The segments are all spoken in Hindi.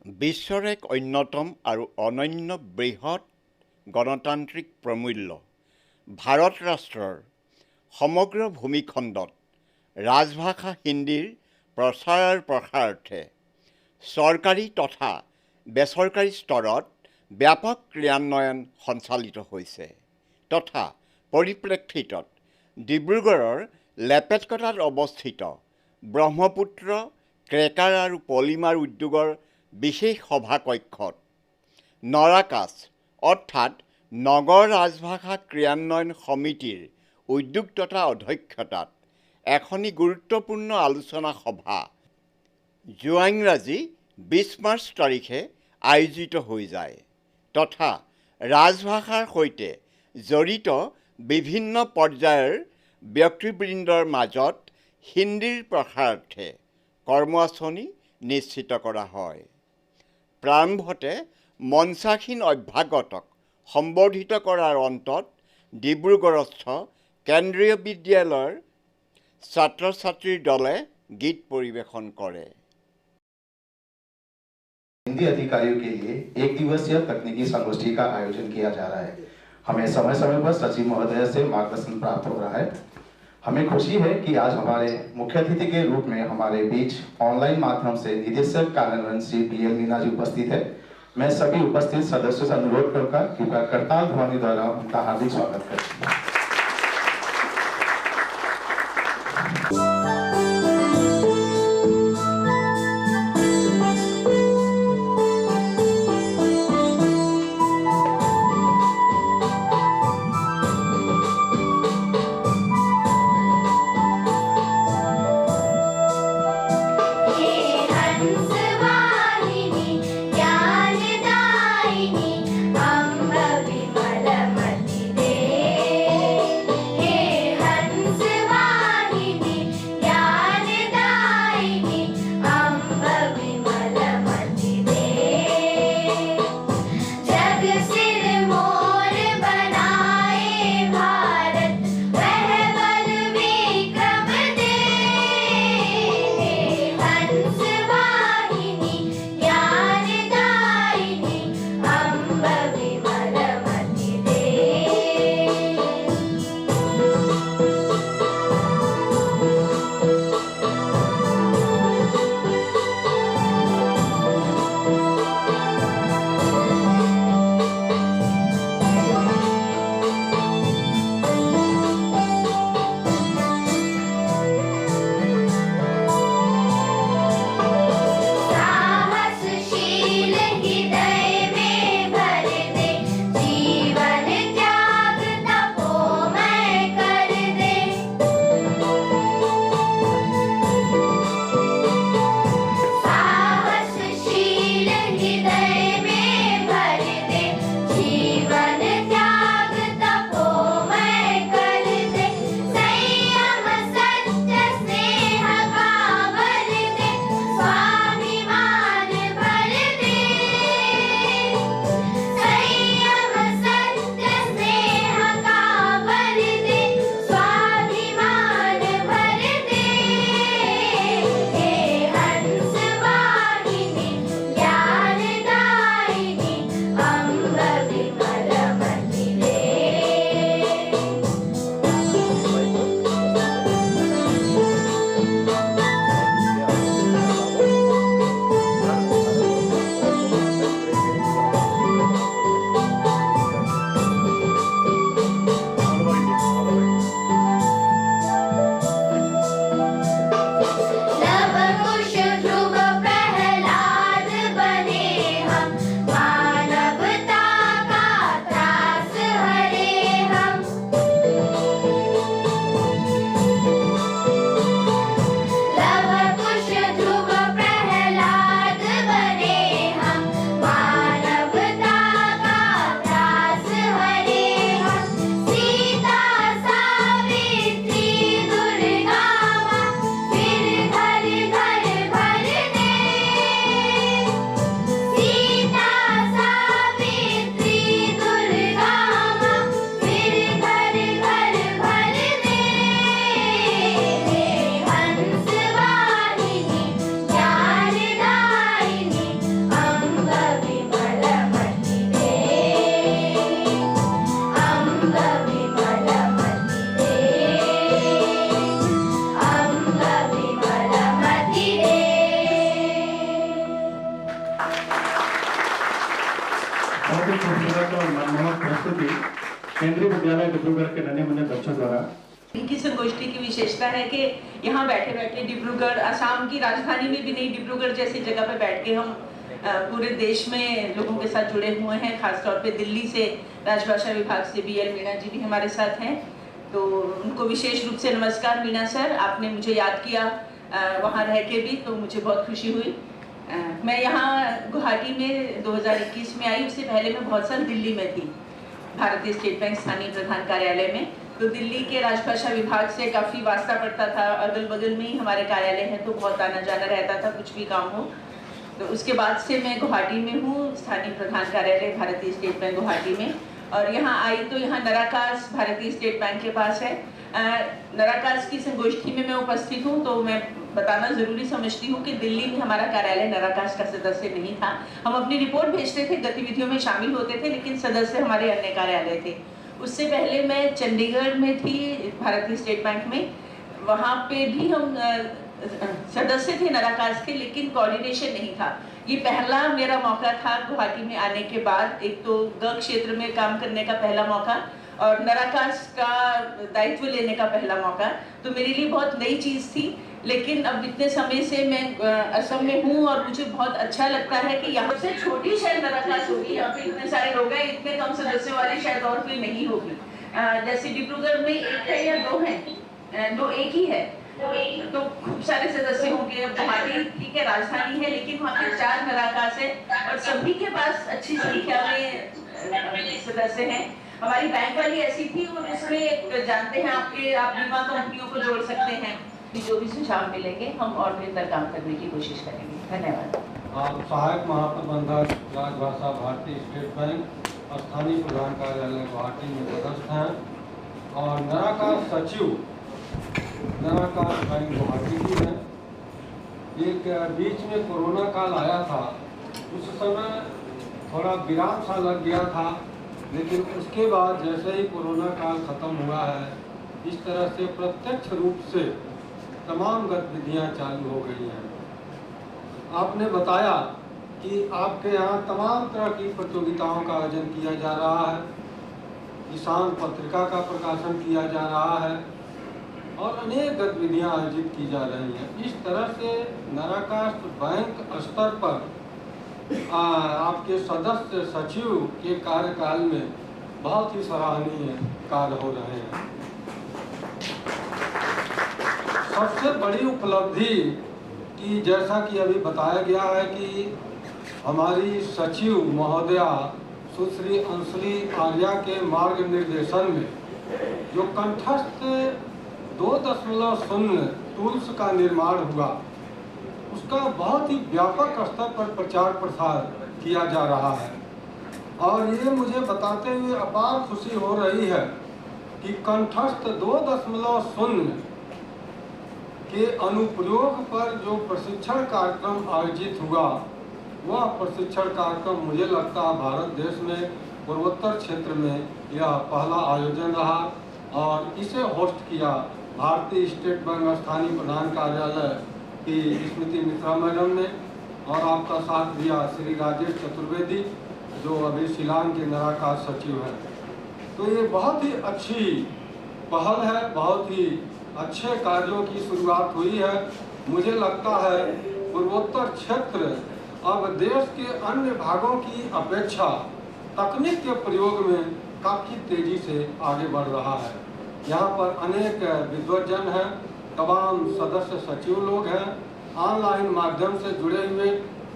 বিশ্বৰ এক অন্যতম আৰু অনন্য বৃহৎ গণতান্ত্ৰিক প্ৰমূল্য ভাৰত ৰাষ্ট্ৰৰ সমগ্ৰ ভূমিখণ্ডত ৰাজভাষা হিন্দীৰ প্ৰচাৰ আৰু প্ৰসাৰাৰ্থে চৰকাৰী তথা বেচৰকাৰী স্তৰত ব্যাপক ক্ৰিয়ান্বয়ন সঞ্চালিত হৈছে তথা পৰিপ্ৰেক্ষিতত ডিব্ৰুগড়ৰ লেপেটকটাত অৱস্থিত ব্ৰহ্মপুত্ৰ ক্ৰেকাৰ আৰু পলিমাৰ উদ্যোগৰ বিশেষ সভাকক্ষত নৰাকাছ অৰ্থাৎ নগৰ ৰাজভাষা ক্ৰিয়ান্বয়ন সমিতিৰ উদ্যোগ তথা অধ্যক্ষতাত এখনি গুৰুত্বপূৰ্ণ আলোচনা সভা যোৱা ইংৰাজী 20 মাৰ্চ তাৰিখে আয়োজিত হৈ যায় তথা ৰাজভাষাৰ সৈতে জড়িত বিভিন্ন পৰ্যায়ৰ ব্যক্তিবৃন্দৰ মাজত হিন্দীৰ প্ৰসাৰাৰ্থে কৰ্মআঁচনি নিশ্চিত কৰা হয়। প্ৰাৰম্ভতে মঞ্চাসীন অভ্যাগতক সম্বৰ্ধিত কৰাৰ অন্তত ডিব্ৰুগড়স্থ কেন্দ্ৰীয় বিদ্যালয়ৰ ছাত্ৰ ছাত্ৰীৰ দলে গীত পৰিৱেশন কৰে। हिंदी अधिकारियों के लिए एक दिवसीय तकनीकी संगोष्ठी का आयोजन किया जा रहा है। हमें समय समय पर सचिव महोदय से मार्गदर्शन प्राप्त हो रहा है। हमें खुशी है कि आज हमारे मुख्य अतिथि के रूप में हमारे बीच ऑनलाइन माध्यम से निदेशक कार्यान्वयन श्री BL मीना जी उपस्थित है। मैं सभी उपस्थित सदस्यों से अनुरोध करूंगा कृपया करताल ध्वनि द्वारा उनका हार्दिक स्वागत करें। Yeah. केंद्रीय विद्यालय डिब्रूगढ़ के नन्हे मुन्ने बच्चों द्वारा की संगोष्ठी की विशेषता है कि यहाँ बैठे बैठे डिब्रूगढ़, असम की राजधानी में भी नहीं, डिब्रूगढ़ जैसी जगह पे बैठ के हम पूरे देश में लोगों के साथ जुड़े हुए हैं। खासतौर पे दिल्ली से राजभाषा विभाग से BL मीणा जी भी हमारे साथ हैं, तो उनको विशेष रूप से नमस्कार। मीणा सर, आपने मुझे याद किया वहाँ रह के भी, तो मुझे बहुत खुशी हुई। मैं यहाँ गुवाहाटी में 2021 में आई, उससे पहले मैं बहुत साल दिल्ली में थी, भारतीय स्टेट बैंक स्थानीय प्रधान कार्यालय में। तो दिल्ली के राजभाषा विभाग से काफ़ी वास्ता पड़ता था, अगल बगल में ही हमारे कार्यालय है, तो बहुत आना जाना रहता था कुछ भी काम हो। तो उसके बाद से मैं गुवाहाटी में हूँ, स्थानीय प्रधान कार्यालय भारतीय स्टेट बैंक गुवाहाटी में। और यहाँ आई तो यहाँ नराकास भारतीय स्टेट बैंक के पास है। नराकास की संगोष्ठी में मैं उपस्थित हूँ, तो मैं बताना ज़रूरी समझती हूँ कि दिल्ली में हमारा कार्यालय नराकास का सदस्य नहीं था। हम अपनी रिपोर्ट भेजते थे, गतिविधियों में शामिल होते थे, लेकिन सदस्य हमारे अन्य कार्यालय थे। उससे पहले मैं चंडीगढ़ में थी भारतीय स्टेट बैंक में, वहाँ पे भी हम सदस्य थे नराकास के, लेकिन कोऑर्डिनेशन नहीं था। ये पहला मेरा मौका था गुवाहाटी में आने के बाद, एक तो ग क्षेत्र में काम करने का पहला मौका और नराकास का दायित्व लेने का पहला मौका, तो मेरे लिए बहुत नई चीज़ थी। लेकिन अब इतने समय से मैं असम में हूँ और मुझे बहुत अच्छा लगता है कि यहाँ से छोटी शायद नराकास होगी, यहाँ पे इतने सारे लोग हैं, इतने कम सदस्यों वाली शायद और कोई नहीं होगी। जैसे डिब्रूगढ़ में एक है या दो हैं, दो एक ही है, तो खूब सारे सदस्य होंगे। गुवाहाटी ठीक है राजधानी है, लेकिन वहाँ पे 4 नराकास है और सभी के पास अच्छी संख्या में सदस्य हैं। हमारी बैंक वाली ऐसी थी और उसमें जानते हैं आप बीमा कंपनियों को जोड़ सकते हैं, जो भी सुझाव मिलेंगे हम और बेहतर काम करने की कोशिश करेंगे। धन्यवाद। आप सहायक महाप्रबंधक राजभाषा भारतीय स्टेट बैंक स्थानीय प्रधान कार्यालय गुवाहाटी में पदस्थ हैं और नराकास सचिव नराकास बैंक गुवाहाटी की है। एक बीच में कोरोना काल आया था, उस समय थोड़ा विराम सा लग गया था, लेकिन उसके बाद जैसे ही कोरोना काल ख़त्म हुआ है, इस तरह से प्रत्यक्ष रूप से तमाम गतिविधियाँ चालू हो गई हैं। आपने बताया कि आपके यहाँ तमाम तरह की प्रतियोगिताओं का आयोजन किया जा रहा है, किसान पत्रिका का प्रकाशन किया जा रहा है और अनेक गतिविधियाँ आयोजित की जा रही हैं। इस तरह से नराकास बैंक स्तर पर आपके सदस्य सचिव के कार्यकाल में बहुत ही सराहनीय कार्य हो रहे हैं। सबसे बड़ी उपलब्धि की जैसा कि अभी बताया गया है कि हमारी सचिव महोदया सुश्री अंशुली आर्या के मार्ग निर्देशन में जो कंठस्थ 2.0 टूल्स का निर्माण हुआ, उसका बहुत ही व्यापक स्तर पर प्रचार प्रसार किया जा रहा है। और ये मुझे बताते हुए अपार खुशी हो रही है कि कंठस्थ 2.0 के अनुप्रयोग पर जो प्रशिक्षण कार्यक्रम आयोजित हुआ, वह प्रशिक्षण कार्यक्रम मुझे लगता है भारत देश में पूर्वोत्तर क्षेत्र में यह पहला आयोजन रहा और इसे होस्ट किया भारतीय स्टेट बैंक स्थानीय प्रधान कार्यालय की स्मृति मिश्रा मैडम ने और आपका साथ दिया श्री राजेश चतुर्वेदी जो अभी शिलांग के नराकास सचिव हैं। तो ये बहुत ही अच्छी पहल है, बहुत ही अच्छे कार्यों की शुरुआत हुई है। मुझे लगता है पूर्वोत्तर क्षेत्र अब देश के अन्य भागों की अपेक्षा तकनीक के प्रयोग में काफ़ी तेज़ी से आगे बढ़ रहा है। यहाँ पर अनेक विद्वजन हैं, तमाम सदस्य सचिव लोग हैं, ऑनलाइन माध्यम से जुड़े हुए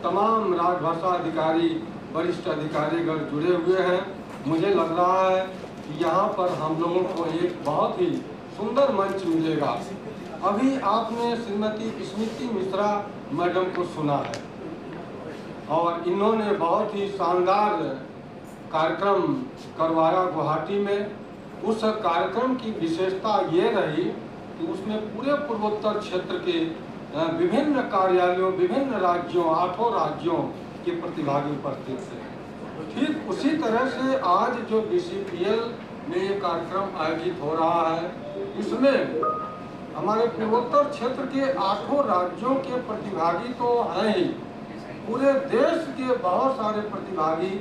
तमाम राजभाषा अधिकारी वरिष्ठ अधिकारीगण जुड़े हुए हैं। मुझे लग रहा है कि यहाँ पर हम लोगों को एक बहुत ही सुंदर मंच मिलेगा। अभी आपने श्रीमती स्मृति मिश्रा मैडम को सुना है और इन्होंने बहुत ही शानदार कार्यक्रम करवाया गुवाहाटी में। उस कार्यक्रम की विशेषता ये रही कि उसमें पूरे पूर्वोत्तर क्षेत्र के विभिन्न कार्यालयों, विभिन्न राज्यों, 8 राज्यों के प्रतिभागी उपस्थित थे। ठीक उसी तरह से आज जो BCPL में ये कार्यक्रम आयोजित हो रहा है, इसमें हमारे पूर्वोत्तर क्षेत्र के 8 राज्यों के प्रतिभागी तो हैं ही, पूरे देश के बहुत सारे प्रतिभागी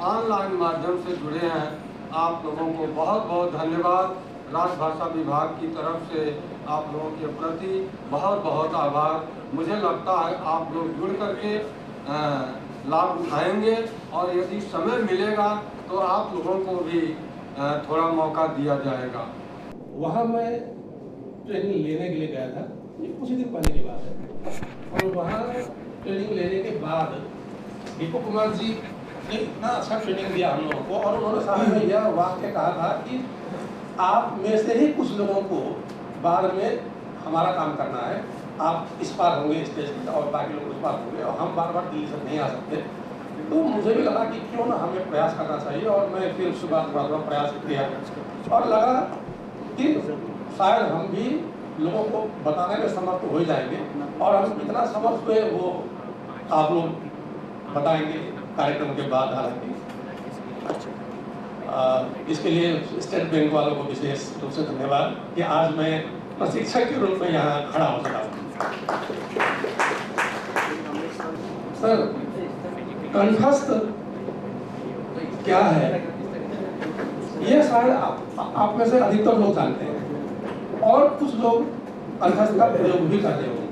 ऑनलाइन माध्यम से जुड़े हैं आप लोगों को बहुत बहुत धन्यवाद। राजभाषा विभाग की तरफ से आप लोगों के प्रति बहुत बहुत आभार। मुझे लगता है आप लोग जुड़ करके लाभ उठाएंगे और यदि समय मिलेगा तो आप लोगों को भी थोड़ा मौका दिया जाएगा। वहाँ मैं ट्रेनिंग लेने के लिए गया था, ये कुछ ही दिन पहले की बात है। और वहाँ ट्रेनिंग लेने के बाद दीपक कुमार जी ने इतना अच्छा ट्रेनिंग दिया हम लोगों को, और उन्होंने सामने में यह वाक्य कहा था कि आप में से ही कुछ लोगों को बाद में हमारा काम करना है, आप इस पार होंगे स्टेज और बाकी लोग उस पार होंगे, और हम बार बार दिल्ली से नहीं आ सकते। तो मुझे भी लगा कि क्यों ना हमें प्रयास करना चाहिए, और मैं फिर उसके बाद थोड़ा प्रयास किया और लगा कि शायद हम भी लोगों को बताने में समर्थ हो जाएंगे, और हम कितना समर्थ हुए वो आप लोग बताएंगे कार्यक्रम के बाद। हालांकि इसके लिए स्टेट बैंक वालों को विशेष रूप से धन्यवाद कि आज मैं प्रशिक्षक के रूप में यहाँ खड़ा हो सका हूँ। सर, कंठस्थ क्या है ये शायद आप में से अधिकतर लोग जानते हैं, और कुछ लोग कंठस्थ का प्रयोग भी कर रहे होंगे।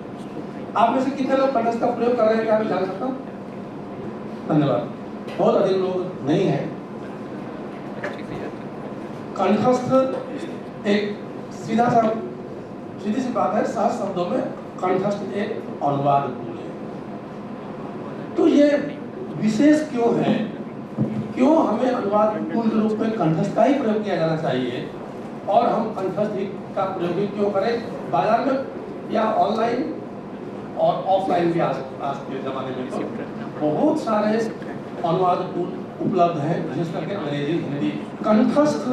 आप में से कितने लोग कंठस्थ का प्रयोग कर रहे हैं, क्या मैं जान सकता हूँ? धन्यवाद। बहुत अधिक लोग नहीं है। कंठस्थ एक सीधी सी बात है, सहज शब्दों में कंठस्थ एक अनुवाद टूल है। तो ये विशेष क्यों है, क्यों हमें अनुवाद टूल के रूप में कंठस्थ का ही प्रयोग किया जाना चाहिए, और हम कंठस्थ का प्रयोग भी क्यों करें? बाजार में या ऑनलाइन और ऑफलाइन भी आज के जमाने में तो बहुत सारे अनुवाद टूल उपलब्ध हैं, विशेष करके अंग्रेजी, हिंदी। कंठस्थ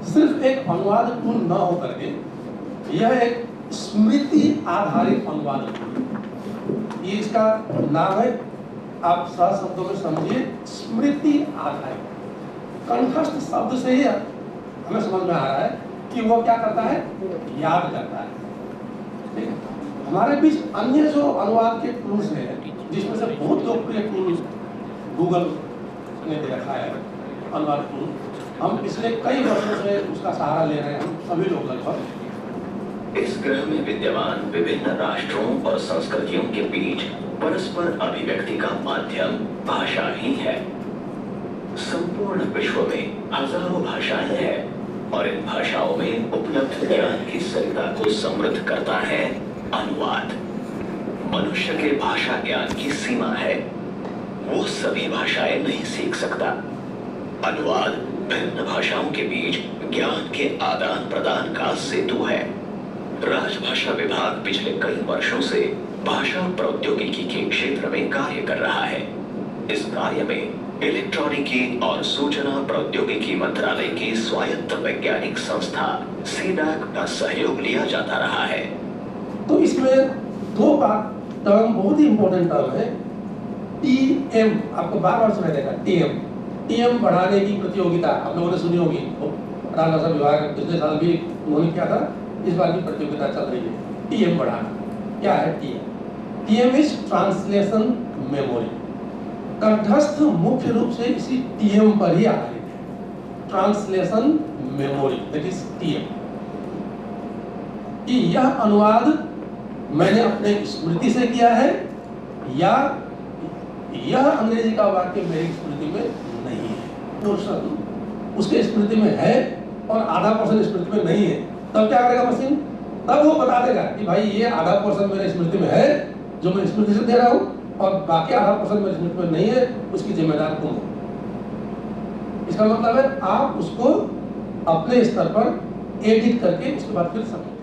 सिर्फ एक अनुवाद टूल न होकर के यह एक स्मृति आधारित अनुवाद टूल, ये इसका नाम है। आप सहज शब्दों में समझिए, स्मृति आधारित। कंठस्थ शब्द से ही हमें समझ में आ रहा है कि वो क्या करता है, याद करता है। ठीक है? हमारे बीच अन्य जो अनुवाद के टूल्स हैं, जिसमें से बहुत लोकप्रिय टूल गूगल ने दे रखा है अनुवाद टूल, हम पिछले कई वर्षों से उसका सहारा ले रहे हैं, हम सभी लोग लगभग। इस ग्रह में विद्यमान विभिन्न राष्ट्रों और संस्कृतियों के बीच परस्पर अभिव्यक्ति का माध्यम भाषा ही है। संपूर्ण विश्व में हजारों भाषाएं हैं, और इन भाषाओं में उपलब्ध ज्ञान की सरिता को समृद्ध करता है अनुवाद। मनुष्य के भाषा ज्ञान की सीमा है, वो सभी भाषाएं नहीं सीख सकता। अनुवाद भिन्न भाषाओं के बीच ज्ञान के आदान प्रदान का सेतु है। राजभाषा विभाग पिछले कई वर्षों से भाषा प्रौद्योगिकी के क्षेत्र में कार्य कर रहा है। इस कार्य में इलेक्ट्रॉनिकी और सूचना प्रौद्योगिकी मंत्रालय की स्वायत्त वैज्ञानिक संस्था सीडैक का सहयोग लिया जाता रहा है। तो इसमें दो बात टर्म बहुत ही इंपॉर्टेंट टर्म है। टीएम, आपको बार बार सुनाई देगा, टीएम बढ़ाने की प्रतियोगिता आप लोगों ने सुनी होगी। राजभाषा विभाग पिछले साल भी उन्होंने किया था, इस बार की प्रतियोगिता चल रही है। टीएम बढ़ाना क्या है? TM is translation memory. कंठस्थ मुख्य रूप से इसी टीएम पर ही आधारित है, translation memory, that is TM. कि यह अनुवाद मैंने अपने स्मृति से किया है, या यह अंग्रेजी का वाक्य मेरी स्मृति में नहीं है। पोर्शन उसके स्मृति में है और आधा पोर्शन स्मृति में नहीं है, तब क्या करेगा मशीन? तब वो बता देगा कि भाई ये आधा पोर्शन मेरे स्मृति में है जो मैं स्मृति से दे रहा हूँ, और बाकी आधा पोर्शन मेरे स्मृति में नहीं है, उसकी जिम्मेदार तुम हो। इसका मतलब है आप उसको अपने स्तर पर एडिट करके उसके बाद फिर समझो।